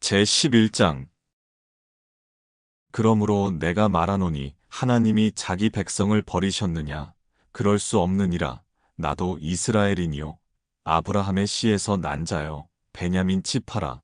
제11장. 그러므로 내가 말하노니 하나님이 자기 백성을 버리셨느냐? 그럴 수 없느니라. 나도 이스라엘이니요 아브라함의 씨에서 난 자요 베냐민 지파라.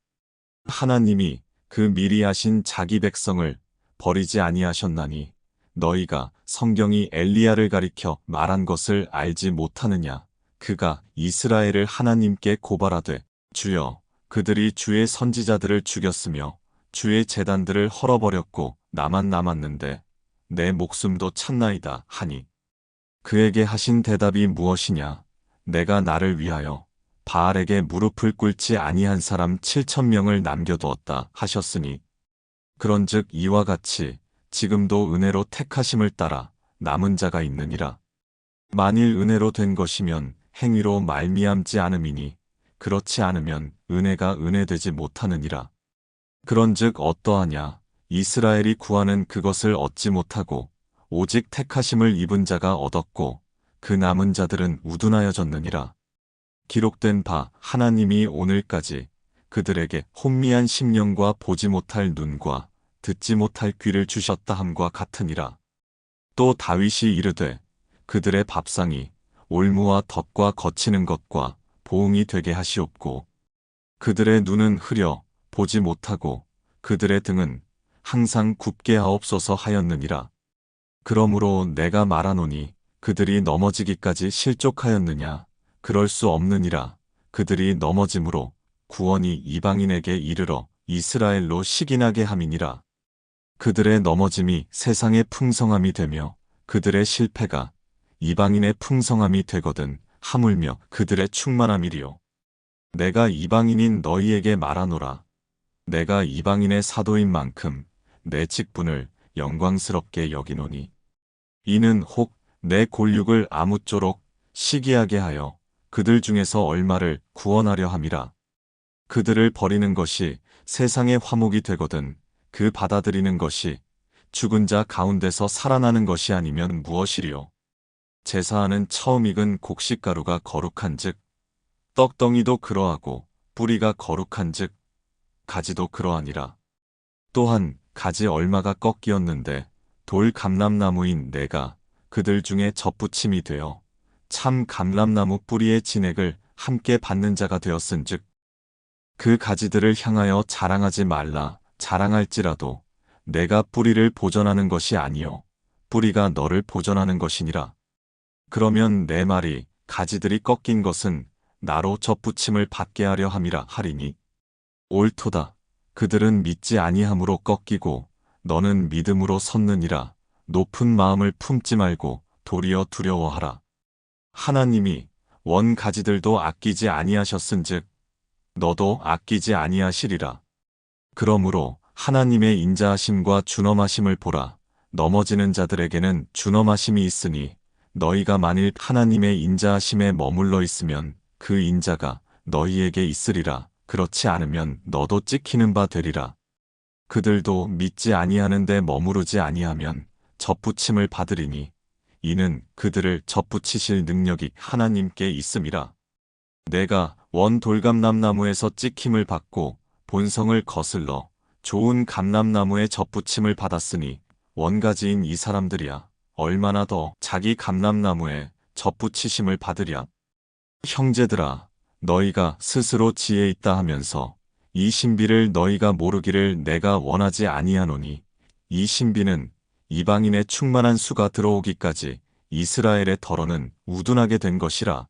하나님이 그 미리 하신 자기 백성을 버리지 아니하셨나니 너희가 성경이 엘리야를 가리켜 말한 것을 알지 못하느냐? 그가 이스라엘을 하나님께 고발하되 주여, 그들이 주의 선지자들을 죽였으며 주의 제단들을 헐어버렸고 나만 남았는데 내 목숨도 찼나이다 하니, 그에게 하신 대답이 무엇이냐? 내가 나를 위하여 바알에게 무릎을 꿇지 아니한 사람 7,000명을 남겨두었다 하셨으니, 그런즉 이와 같이 지금도 은혜로 택하심을 따라 남은 자가 있느니라. 만일 은혜로 된 것이면 행위로 말미암지 않음이니, 그렇지 않으면 은혜가 은혜되지 못하느니라. 그런즉 어떠하냐? 이스라엘이 구하는 그것을 얻지 못하고 오직 택하심을 입은 자가 얻었고 그 남은 자들은 우둔하여졌느니라. 기록된 바 하나님이 오늘까지 그들에게 혼미한 심령과 보지 못할 눈과 듣지 못할 귀를 주셨다 함과 같으니라. 또 다윗이 이르되 그들의 밥상이 올무와 덫과 거치는 것과 보응이 되게 하시옵고 그들의 눈은 흐려 보지 못하고 그들의 등은 항상 굽게 하옵소서 하였느니라. 그러므로 내가 말하노니 그들이 넘어지기까지 실족하였느냐? 그럴 수 없느니라. 그들이 넘어짐으로 구원이 이방인에게 이르러 이스라엘로 식인하게 함이니라. 그들의 넘어짐이 세상의 풍성함이 되며 그들의 실패가 이방인의 풍성함이 되거든 하물며 그들의 충만함이리요. 내가 이방인인 너희에게 말하노라. 내가 이방인의 사도인 만큼 내 직분을 영광스럽게 여기노니, 이는 혹 내 골육을 아무쪼록 시기하게 하여 그들 중에서 얼마를 구원하려 함이라. 그들을 버리는 것이 세상의 화목이 되거든 그 받아들이는 것이 죽은 자 가운데서 살아나는 것이 아니면 무엇이리요. 제사하는 처음 익은 곡식가루가 거룩한즉 떡덩이도 그러하고 뿌리가 거룩한즉 가지도 그러하니라. 또한 가지 얼마가 꺾이었는데 돌 감람나무인 내가 그들 중에 접붙임이 되어 참 감람나무 뿌리의 진액을 함께 받는 자가 되었은즉 그 가지들을 향하여 자랑하지 말라. 자랑할지라도 내가 뿌리를 보전하는 것이 아니요 뿌리가 너를 보전하는 것이니라. 그러면 내 말이 가지들이 꺾인 것은 나로 접붙임을 받게 하려 함이라 하리니, 옳도다. 그들은 믿지 아니함으로 꺾이고 너는 믿음으로 섰느니라. 높은 마음을 품지 말고 도리어 두려워하라. 하나님이 원 가지들도 아끼지 아니하셨은즉 너도 아끼지 아니하시리라. 그러므로 하나님의 인자하심과 준엄하심을 보라. 넘어지는 자들에게는 준엄하심이 있으니 너희가 만일 하나님의 인자하심에 머물러 있으면 그 인자가 너희에게 있으리라. 그렇지 않으면 너도 찍히는 바 되리라. 그들도 믿지 아니하는데 머무르지 아니하면 접붙임을 받으리니, 이는 그들을 접붙이실 능력이 하나님께 있음이라. 내가 원 돌감람나무에서 찍힘을 받고 본성을 거슬러 좋은 감람나무에 접붙임을 받았으니 원가지인 이 사람들이야 얼마나 더 자기 감람나무에 접붙이심을 받으랴. 형제들아, 너희가 스스로 지혜 있다 하면서 이 신비를 너희가 모르기를 내가 원하지 아니하노니, 이 신비는 이방인의 충만한 수가 들어오기까지 이스라엘의 덜어는 우둔하게 된 것이라.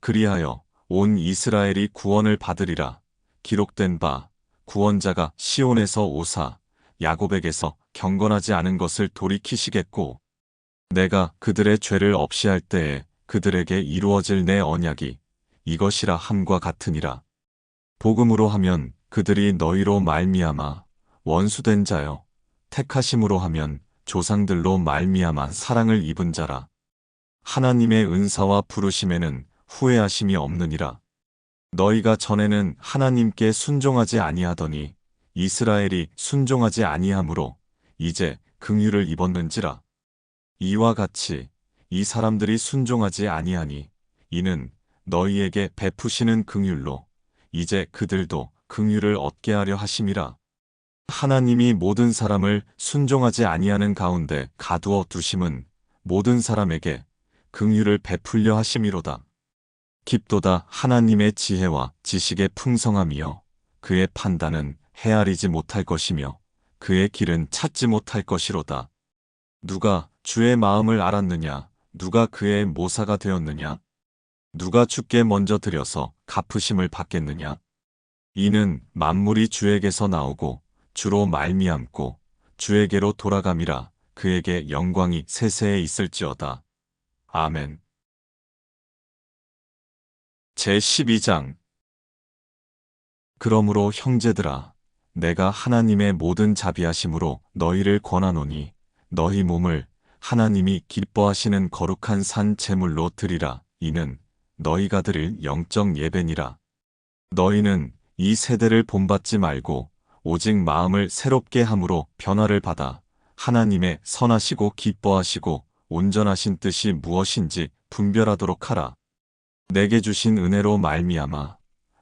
그리하여 온 이스라엘이 구원을 받으리라. 기록된 바 구원자가 시온에서 오사 야곱에게서 경건하지 않은 것을 돌이키시겠고, 내가 그들의 죄를 없이 할 때에 그들에게 이루어질 내 언약이 이것이라 함과 같으니라. 복음으로 하면 그들이 너희로 말미암아 원수된 자요, 택하심으로 하면 조상들로 말미암아 사랑을 입은 자라. 하나님의 은사와 부르심에는 후회하심이 없느니라. 너희가 전에는 하나님께 순종하지 아니하더니 이스라엘이 순종하지 아니하므로 이제 긍휼을 입었는지라. 이와 같이 이 사람들이 순종하지 아니하니 이는 너희에게 베푸시는 긍휼로 이제 그들도 긍휼을 얻게 하려 하심이라. 하나님이 모든 사람을 순종하지 아니하는 가운데 가두어 두심은 모든 사람에게 긍휼을 베풀려 하심이로다. 깊도다 하나님의 지혜와 지식의 풍성함이여 그의 판단은 헤아리지 못할 것이며 그의 길은 찾지 못할 것이로다. 누가 주의 마음을 알았느냐? 누가 그의 모사가 되었느냐? 누가 주께 먼저 드려서 갚으심을 받겠느냐? 이는 만물이 주에게서 나오고 주로 말미암고 주에게로 돌아감이라. 그에게 영광이 세세에 있을지어다. 아멘. 제12장. 그러므로 형제들아, 내가 하나님의 모든 자비하심으로 너희를 권하노니 너희 몸을 하나님이 기뻐하시는 거룩한 산 제물로 드리라. 이는 너희가 드릴 영적 예배니라. 너희는 이 세대를 본받지 말고 오직 마음을 새롭게 함으로 변화를 받아 하나님의 선하시고 기뻐하시고 온전하신 뜻이 무엇인지 분별하도록 하라. 내게 주신 은혜로 말미암아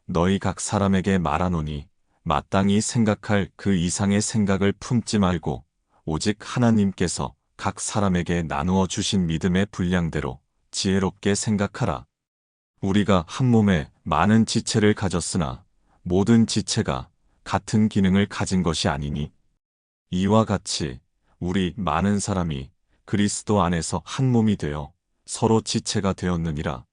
너희 각 사람에게 말하노니 마땅히 생각할 그 이상의 생각을 품지 말고 오직 하나님께서 각 사람에게 나누어 주신 믿음의 분량대로 지혜롭게 생각하라. 우리가 한 몸에 많은 지체를 가졌으나 모든 지체가 같은 기능을 가진 것이 아니니 이와 같이 우리 많은 사람이 그리스도 안에서 한 몸이 되어 서로 지체가 되었느니라.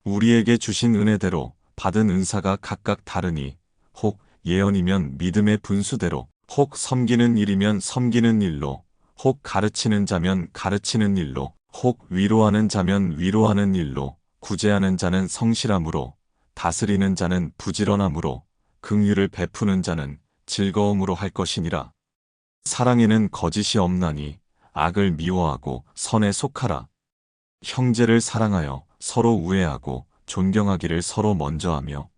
우리에게 주신 은혜대로 받은 은사가 각각 다르니 혹 예언이면 믿음의 분수대로, 혹 섬기는 일이면 섬기는 일로, 혹 가르치는 자면 가르치는 일로, 혹 위로하는 자면 위로하는 일로, 구제하는 자는 성실함으로, 다스리는 자는 부지런함으로, 긍휼을 베푸는 자는 즐거움으로 할 것이니라. 사랑에는 거짓이 없나니 악을 미워하고 선에 속하라. 형제를 사랑하여 서로 우애하고 존경하기를 서로 먼저 하며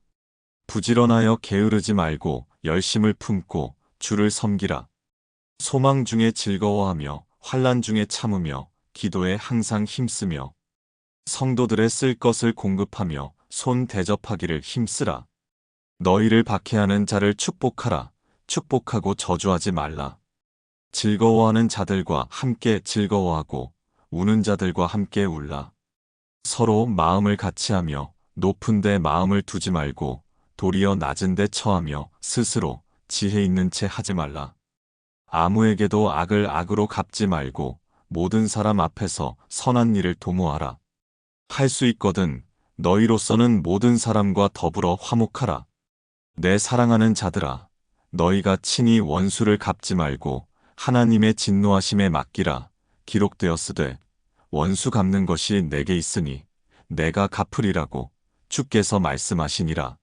부지런하여 게으르지 말고 열심을 품고 주를 섬기라. 소망 중에 즐거워하며 환난 중에 참으며 기도에 항상 힘쓰며 성도들의 쓸 것을 공급하며 손 대접하기를 힘쓰라. 너희를 박해하는 자를 축복하라. 축복하고 저주하지 말라. 즐거워하는 자들과 함께 즐거워하고 우는 자들과 함께 울라. 서로 마음을 같이하며 높은 데 마음을 두지 말고 도리어 낮은 데 처하며 스스로 지혜 있는 채 하지 말라. 아무에게도 악을 악으로 갚지 말고 모든 사람 앞에서 선한 일을 도모하라. 할 수 있거든 너희로서는 모든 사람과 더불어 화목하라. 내 사랑하는 자들아, 너희가 친히 원수를 갚지 말고 하나님의 진노하심에 맡기라. 기록되었으되 원수 갚는 것이 내게 있으니 내가 갚으리라고 주께서 말씀하시니라.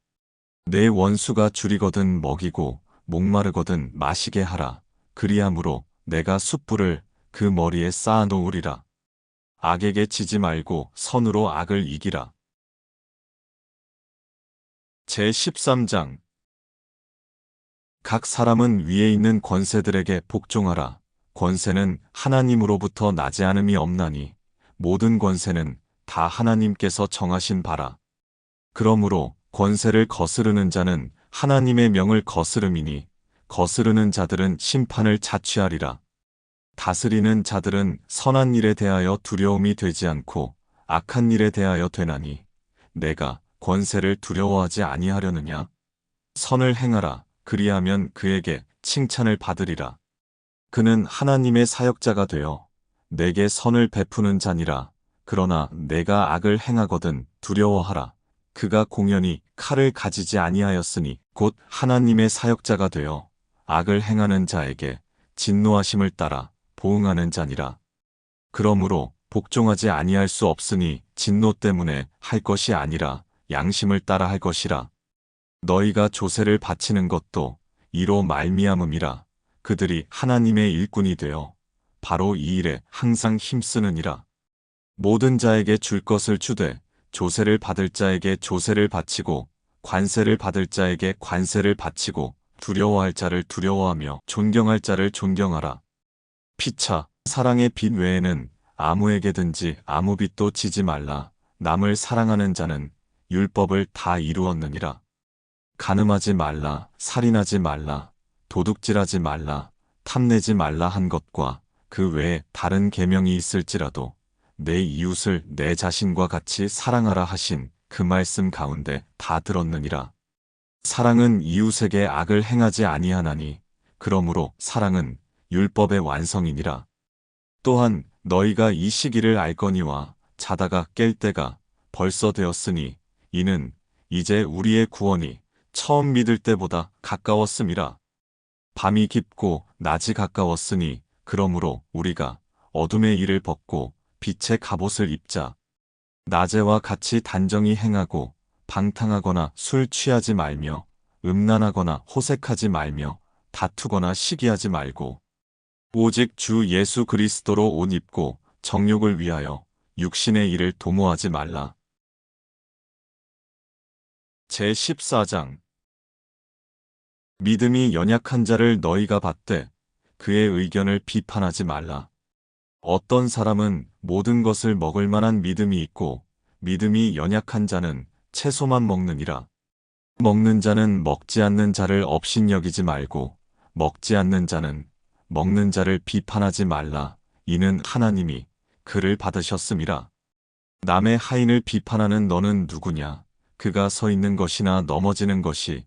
내 원수가 줄이거든 먹이고 목마르거든 마시게 하라. 그리함으로 내가 숯불을 그 머리에 쌓아 놓으리라. 악에게 지지 말고 선으로 악을 이기라. 제13장. 각 사람은 위에 있는 권세들에게 복종하라. 권세는 하나님으로부터 나지 않음이 없나니 모든 권세는 다 하나님께서 정하신 바라. 그러므로 권세를 거스르는 자는 하나님의 명을 거스름이니 거스르는 자들은 심판을 자취하리라. 다스리는 자들은 선한 일에 대하여 두려움이 되지 않고 악한 일에 대하여 되나니 내가 권세를 두려워하지 아니하려느냐? 선을 행하라. 그리하면 그에게 칭찬을 받으리라. 그는 하나님의 사역자가 되어 내게 선을 베푸는 자니라. 그러나 내가 악을 행하거든 두려워하라. 그가 공연히 칼을 가지지 아니하였으니 곧 하나님의 사역자가 되어 악을 행하는 자에게 진노하심을 따라 보응하는 자니라. 그러므로 복종하지 아니할 수 없으니 진노 때문에 할 것이 아니라 양심을 따라 할 것이라. 너희가 조세를 바치는 것도 이로 말미암음이라. 그들이 하나님의 일꾼이 되어 바로 이 일에 항상 힘쓰느니라. 모든 자에게 줄 것을 주되 조세를 받을 자에게 조세를 바치고 관세를 받을 자에게 관세를 바치고 두려워할 자를 두려워하며 존경할 자를 존경하라. 피차 사랑의 빚 외에는 아무에게든지 아무 빚도 지지 말라. 남을 사랑하는 자는 율법을 다 이루었느니라. 간음하지 말라, 살인하지 말라, 도둑질하지 말라, 탐내지 말라 한 것과 그 외에 다른 계명이 있을지라도 내 이웃을 내 자신과 같이 사랑하라 하신 그 말씀 가운데 다 들었느니라. 사랑은 이웃에게 악을 행하지 아니하나니 그러므로 사랑은 율법의 완성이니라. 또한 너희가 이 시기를 알거니와 자다가 깰 때가 벌써 되었으니 이는 이제 우리의 구원이 처음 믿을 때보다 가까웠음이라. 밤이 깊고 낮이 가까웠으니 그러므로 우리가 어둠의 일을 벗고 빛의 갑옷을 입자. 낮에와 같이 단정히 행하고 방탕하거나 술 취하지 말며 음란하거나 호색하지 말며 다투거나 시기하지 말고 오직 주 예수 그리스도로 옷 입고 정욕을 위하여 육신의 일을 도모하지 말라. 제14장 믿음이 연약한 자를 너희가 받되 그의 의견을 비판하지 말라. 어떤 사람은 모든 것을 먹을 만한 믿음이 있고 믿음이 연약한 자는 채소만 먹느니라. 먹는 자는 먹지 않는 자를 업신여기지 말고 먹지 않는 자는 먹는 자를 비판하지 말라. 이는 하나님이 그를 받으셨음이라. 남의 하인을 비판하는 너는 누구냐? 그가 서 있는 것이나 넘어지는 것이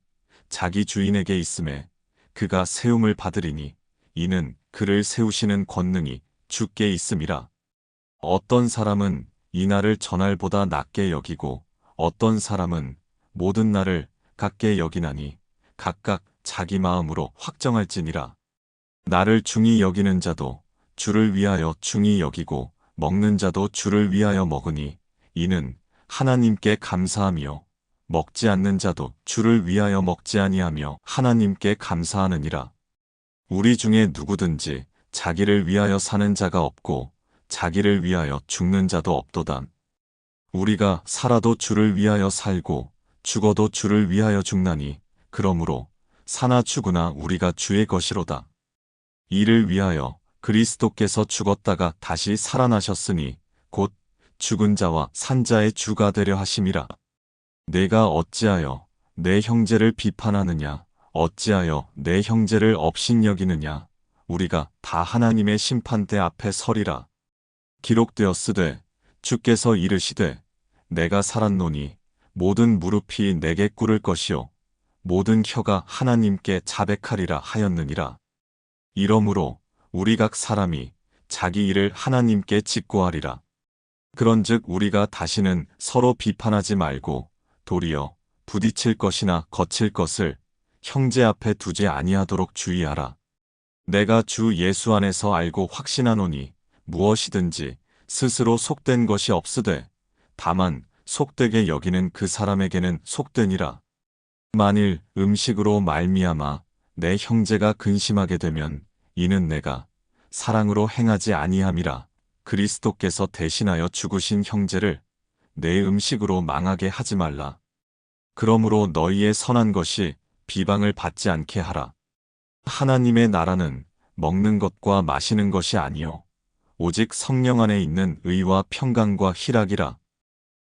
자기 주인에게 있음에 그가 세움을 받으리니 이는 그를 세우시는 권능이 주께 있음이라. 어떤 사람은 이 날을 저날보다 낮게 여기고 어떤 사람은 모든 날을 같게 여기나니 각각 자기 마음으로 확정할지니라. 나를 중히 여기는 자도 주를 위하여 중히 여기고 먹는 자도 주를 위하여 먹으니 이는 하나님께 감사하며 먹지 않는 자도 주를 위하여 먹지 아니하며 하나님께 감사하느니라. 우리 중에 누구든지 자기를 위하여 사는 자가 없고 자기를 위하여 죽는 자도 없도다. 우리가 살아도 주를 위하여 살고 죽어도 주를 위하여 죽나니 그러므로 사나 죽으나 우리가 주의 것이로다. 이를 위하여 그리스도께서 죽었다가 다시 살아나셨으니 곧 죽은 자와 산 자의 주가 되려 하심이라. 내가 어찌하여 내 형제를 비판하느냐? 어찌하여 내 형제를 업신여기느냐? 우리가 다 하나님의 심판대 앞에 서리라. 기록되었으되 주께서 이르시되 내가 살았노니 모든 무릎이 내게 꿇을 것이요 모든 혀가 하나님께 자백하리라 하였느니라. 이러므로 우리 각 사람이 자기 일을 하나님께 직고하리라. 그런즉 우리가 다시는 서로 비판하지 말고 도리어 부딪힐 것이나 거칠 것을 형제 앞에 두지 아니하도록 주의하라. 내가 주 예수 안에서 알고 확신하노니 무엇이든지 스스로 속된 것이 없으되 다만 속되게 여기는 그 사람에게는 속되니라. 만일 음식으로 말미암아 내 형제가 근심하게 되면 이는 내가 사랑으로 행하지 아니함이라. 그리스도께서 대신하여 죽으신 형제를 내 음식으로 망하게 하지 말라. 그러므로 너희의 선한 것이 비방을 받지 않게 하라. 하나님의 나라는 먹는 것과 마시는 것이 아니요 오직 성령 안에 있는 의와 평강과 희락이라.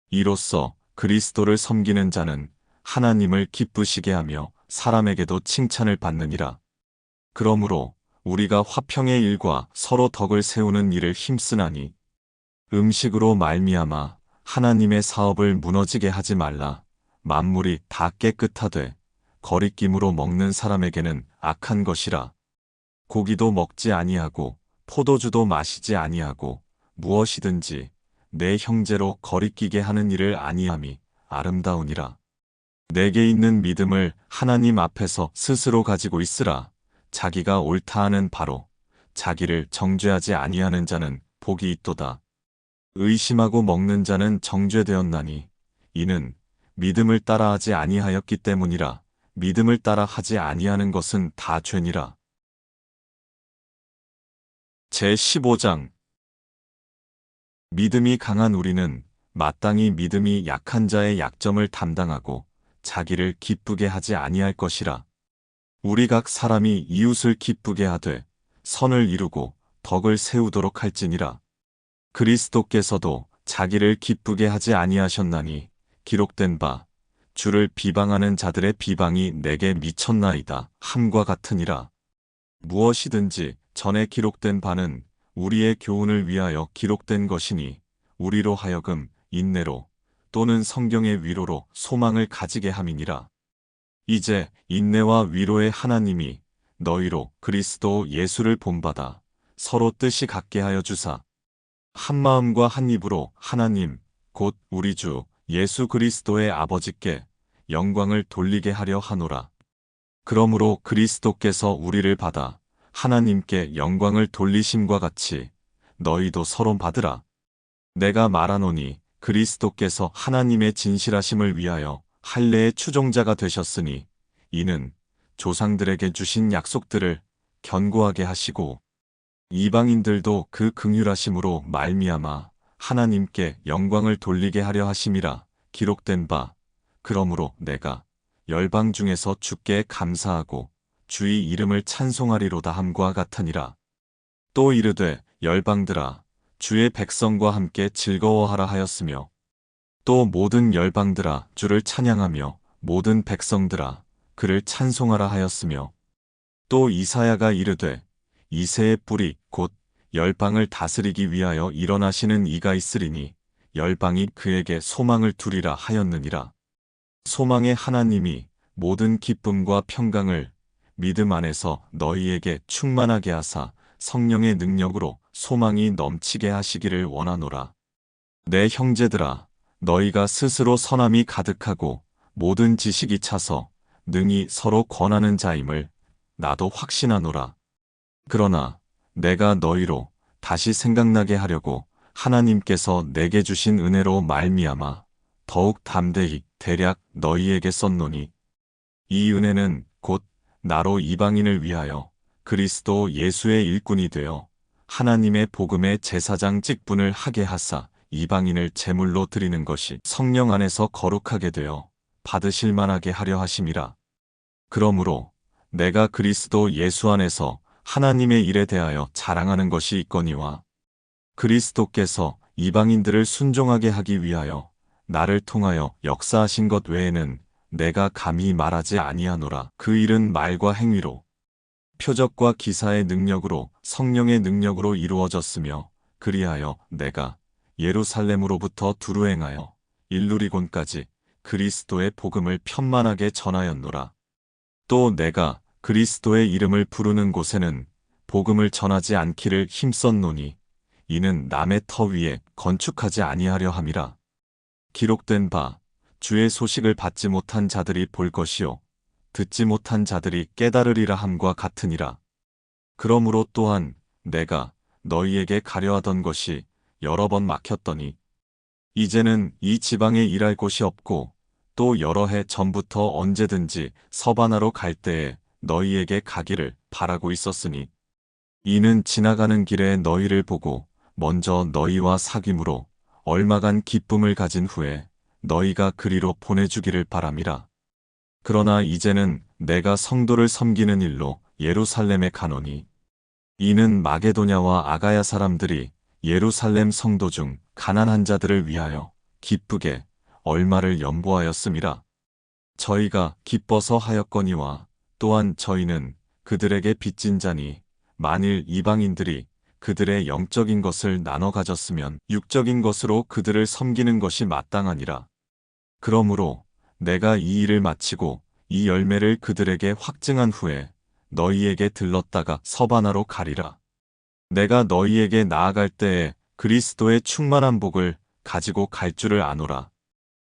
이로써 그리스도를 섬기는 자는 하나님을 기쁘시게 하며 사람에게도 칭찬을 받느니라. 그러므로 우리가 화평의 일과 서로 덕을 세우는 일을 힘쓰나니 음식으로 말미암아 하나님의 사업을 무너지게 하지 말라. 만물이 다 깨끗하되 거리낌으로 먹는 사람에게는 악한 것이라. 고기도 먹지 아니하고 포도주도 마시지 아니하고 무엇이든지 내 형제로 거리끼게 하는 일을 아니함이 아름다우니라. 내게 있는 믿음을 하나님 앞에서 스스로 가지고 있으라. 자기가 옳다 하는 바로 자기를 정죄하지 아니하는 자는 복이 있도다. 의심하고 먹는 자는 정죄되었나니 이는 믿음을 따라하지 아니하였기 때문이라. 믿음을 따라 하지 아니하는 것은 다 죄니라. 제15장 믿음이 강한 우리는 마땅히 믿음이 약한 자의 약점을 담당하고 자기를 기쁘게 하지 아니할 것이라. 우리 각 사람이 이웃을 기쁘게 하되 선을 이루고 덕을 세우도록 할지니라. 그리스도께서도 자기를 기쁘게 하지 아니하셨나니 기록된 바 주를 비방하는 자들의 비방이 내게 미쳤나이다. 함과 같으니라. 무엇이든지 전에 기록된 바는 우리의 교훈을 위하여 기록된 것이니 우리로 하여금 인내로 또는 성경의 위로로 소망을 가지게 함이니라. 이제 인내와 위로의 하나님이 너희로 그리스도 예수를 본받아 서로 뜻이 같게 하여 주사 한 마음과 한 입으로 하나님 곧 우리 주 예수 그리스도의 아버지께 영광을 돌리게 하려 하노라. 그러므로 그리스도께서 우리를 받아 하나님께 영광을 돌리심과 같이 너희도 서로 받으라. 내가 말하노니 그리스도께서 하나님의 진실하심을 위하여 할례의 추종자가 되셨으니 이는 조상들에게 주신 약속들을 견고하게 하시고 이방인들도 그 긍휼하심으로 말미암아 하나님께 영광을 돌리게 하려 하심이라. 기록된 바 그러므로 내가 열방 중에서 주께 감사하고 주의 이름을 찬송하리로다 함과 같으니라. 또 이르되 열방들아 주의 백성과 함께 즐거워하라 하였으며 또 모든 열방들아 주를 찬양하며 모든 백성들아 그를 찬송하라 하였으며 또 이사야가 이르되 이새의 뿌리 곧 열방을 다스리기 위하여 일어나시는 이가 있으리니 열방이 그에게 소망을 두리라 하였느니라. 소망의 하나님이 모든 기쁨과 평강을 믿음 안에서 너희에게 충만하게 하사 성령의 능력으로 소망이 넘치게 하시기를 원하노라. 내 형제들아 너희가 스스로 선함이 가득하고 모든 지식이 차서 능히 서로 권하는 자임을 나도 확신하노라. 그러나 내가 너희로 다시 생각나게 하려고 하나님께서 내게 주신 은혜로 말미암아 더욱 담대히 대략 너희에게 썼노니 이 은혜는 곧 나로 이방인을 위하여 그리스도 예수의 일꾼이 되어 하나님의 복음의 제사장 직분을 하게 하사 이방인을 제물로 드리는 것이 성령 안에서 거룩하게 되어 받으실 만하게 하려 하심이라. 그러므로 내가 그리스도 예수 안에서 하나님의 일에 대하여 자랑하는 것이 있거니와 그리스도께서 이방인들을 순종하게 하기 위하여 나를 통하여 역사하신 것 외에는 내가 감히 말하지 아니하노라. 그 일은 말과 행위로 표적과 기사의 능력으로 성령의 능력으로 이루어졌으며 그리하여 내가 예루살렘으로부터 두루 행하여 일루리곤까지 그리스도의 복음을 편만하게 전하였노라. 또 내가 그리스도의 이름을 부르는 곳에는 복음을 전하지 않기를 힘썼노니 이는 남의 터 위에 건축하지 아니하려 함이라. 기록된 바 주의 소식을 받지 못한 자들이 볼 것이요 듣지 못한 자들이 깨달으리라 함과 같으니라. 그러므로 또한 내가 너희에게 가려하던 것이 여러 번 막혔더니 이제는 이 지방에 일할 곳이 없고 또 여러 해 전부터 언제든지 서바나로 갈 때에 너희에게 가기를 바라고 있었으니 이는 지나가는 길에 너희를 보고 먼저 너희와 사귐으로 얼마간 기쁨을 가진 후에 너희가 그리로 보내주기를 바람이라. 그러나 이제는 내가 성도를 섬기는 일로 예루살렘에 가노니 이는 마게도냐와 아가야 사람들이 예루살렘 성도 중 가난한 자들을 위하여 기쁘게 얼마를 연보하였음이라. 저희가 기뻐서 하였거니와 또한 저희는 그들에게 빚진 자니 만일 이방인들이 그들의 영적인 것을 나눠 가졌으면 육적인 것으로 그들을 섬기는 것이 마땅하니라. 그러므로 내가 이 일을 마치고 이 열매를 그들에게 확증한 후에 너희에게 들렀다가 서바나로 가리라. 내가 너희에게 나아갈 때에 그리스도의 충만한 복을 가지고 갈 줄을 아노라.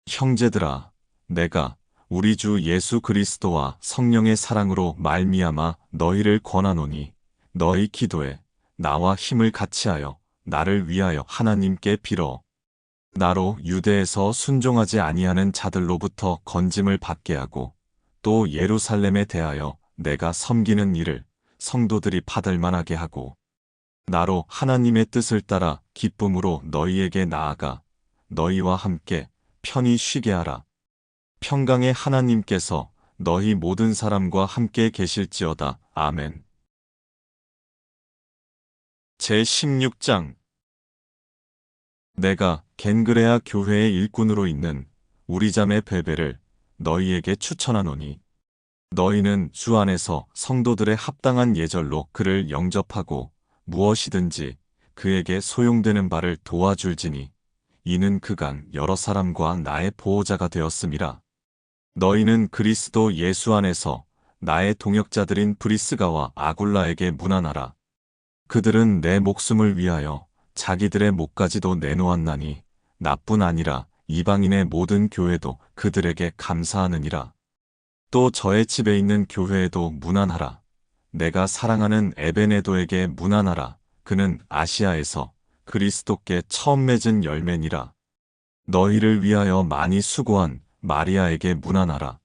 형제들아, 내가 우리 주 예수 그리스도와 성령의 사랑으로 말미암아 너희를 권하노니 너희 기도에 나와 힘을 같이하여 나를 위하여 하나님께 빌어 나로 유대에서 순종하지 아니하는 자들로부터 건짐을 받게 하고 또 예루살렘에 대하여 내가 섬기는 일을 성도들이 받을 만하게 하고 나로 하나님의 뜻을 따라 기쁨으로 너희에게 나아가 너희와 함께 편히 쉬게 하라. 평강의 하나님께서 너희 모든 사람과 함께 계실지어다. 아멘. 제16장 내가 겐그레아 교회의 일꾼으로 있는 우리 자매 베베를 너희에게 추천하노니 너희는 주 안에서 성도들의 합당한 예절로 그를 영접하고 무엇이든지 그에게 소용되는 바를 도와줄지니 이는 그간 여러 사람과 나의 보호자가 되었음이라. 너희는 그리스도 예수 안에서 나의 동역자들인 브리스가와 아굴라에게 문안하라. 그들은 내 목숨을 위하여 자기들의 목까지도 내놓았나니 나뿐 아니라 이방인의 모든 교회도 그들에게 감사하느니라. 또 저의 집에 있는 교회에도 문안하라. 내가 사랑하는 에베네도에게 문안하라. 그는 아시아에서 그리스도께 처음 맺은 열매니라. 너희를 위하여 많이 수고한 마리아에게 문안하라.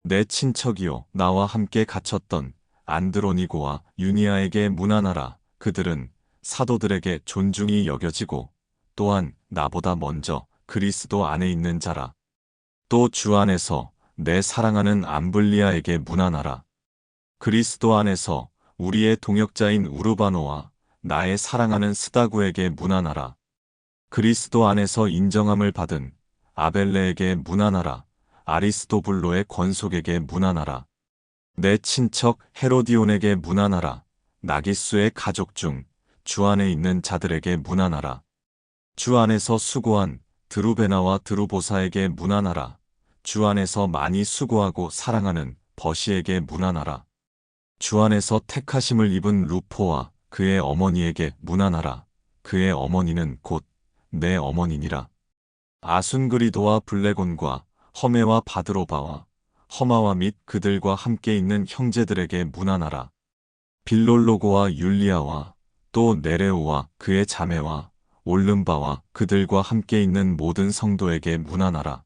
내 친척이요 나와 함께 갇혔던 안드로니고와 유니아에게 문안하라. 그들은 사도들에게 존중이 여겨지고 또한 나보다 먼저 그리스도 안에 있는 자라. 또 주 안에서 내 사랑하는 암블리아에게 문안하라. 그리스도 안에서 우리의 동역자인 우르바노와 나의 사랑하는 스다구에게 문안하라. 그리스도 안에서 인정함을 받은 아벨레에게 문안하라. 아리스도블로의 권속에게 문안하라. 내 친척 헤로디온에게 문안하라. 나기수의 가족 중 주 안에 있는 자들에게 문안하라. 주 안에서 수고한 드루베나와 드루보사에게 문안하라. 주 안에서 많이 수고하고 사랑하는 버시에게 문안하라. 주 안에서 택하심을 입은 루포와 그의 어머니에게 문안하라. 그의 어머니는 곧 내 어머니니라. 아순그리도와 블레곤과 허메와 바드로바와 허마와 및 그들과 함께 있는 형제들에게 문안하라. 빌롤로고와 율리아와 또 네레오와 그의 자매와 올름바와 그들과 함께 있는 모든 성도에게 문안하라.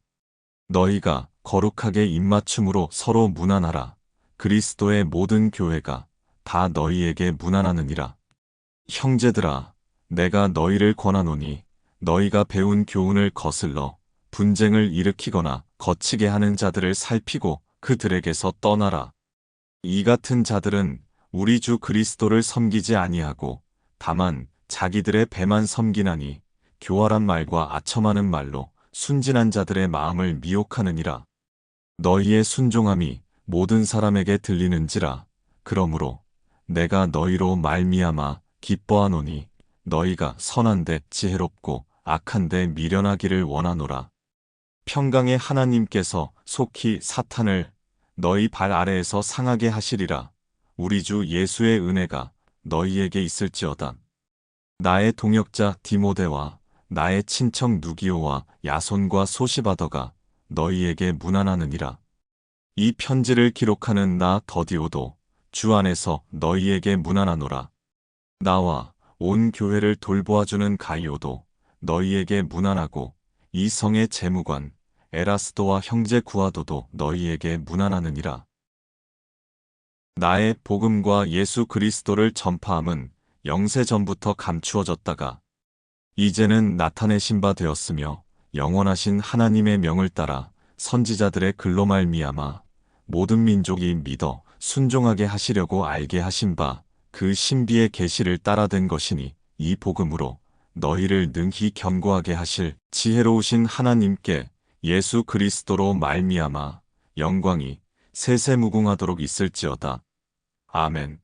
너희가 거룩하게 입맞춤으로 서로 문안하라. 그리스도의 모든 교회가 다 너희에게 문안하느니라. 형제들아, 내가 너희를 권하노니 너희가 배운 교훈을 거슬러 분쟁을 일으키거나 거치게 하는 자들을 살피고 그들에게서 떠나라. 이 같은 자들은 우리 주 그리스도를 섬기지 아니하고 다만 자기들의 배만 섬기나니 교활한 말과 아첨하는 말로 순진한 자들의 마음을 미혹하느니라. 너희의 순종함이 모든 사람에게 들리는지라. 그러므로 내가 너희로 말미암아 기뻐하노니 너희가 선한데 지혜롭고 악한데 미련하기를 원하노라. 평강의 하나님께서 속히 사탄을 너희 발 아래에서 상하게 하시리라. 우리 주 예수의 은혜가 너희에게 있을지어다. 나의 동역자 디모데와 나의 친척 누기오와 야손과 소시바더가 너희에게 문안하느니라. 이 편지를 기록하는 나 더디오도 주 안에서 너희에게 문안하노라. 나와 온 교회를 돌보아주는 가이오도 너희에게 문안하고 이 성의 재무관 에라스도와 형제 구아도도 너희에게 문안하느니라. 나의 복음과 예수 그리스도를 전파함은 영세전부터 감추어졌다가 이제는 나타내신 바 되었으며 영원하신 하나님의 명을 따라 선지자들의 글로 말미암아 모든 민족이 믿어 순종하게 하시려고 알게 하신 바 그 신비의 계시를 따라된 것이니 이 복음으로 너희를 능히 견고하게 하실 지혜로우신 하나님께 예수 그리스도로 말미암아 영광이 세세무궁하도록 있을지어다. 아멘.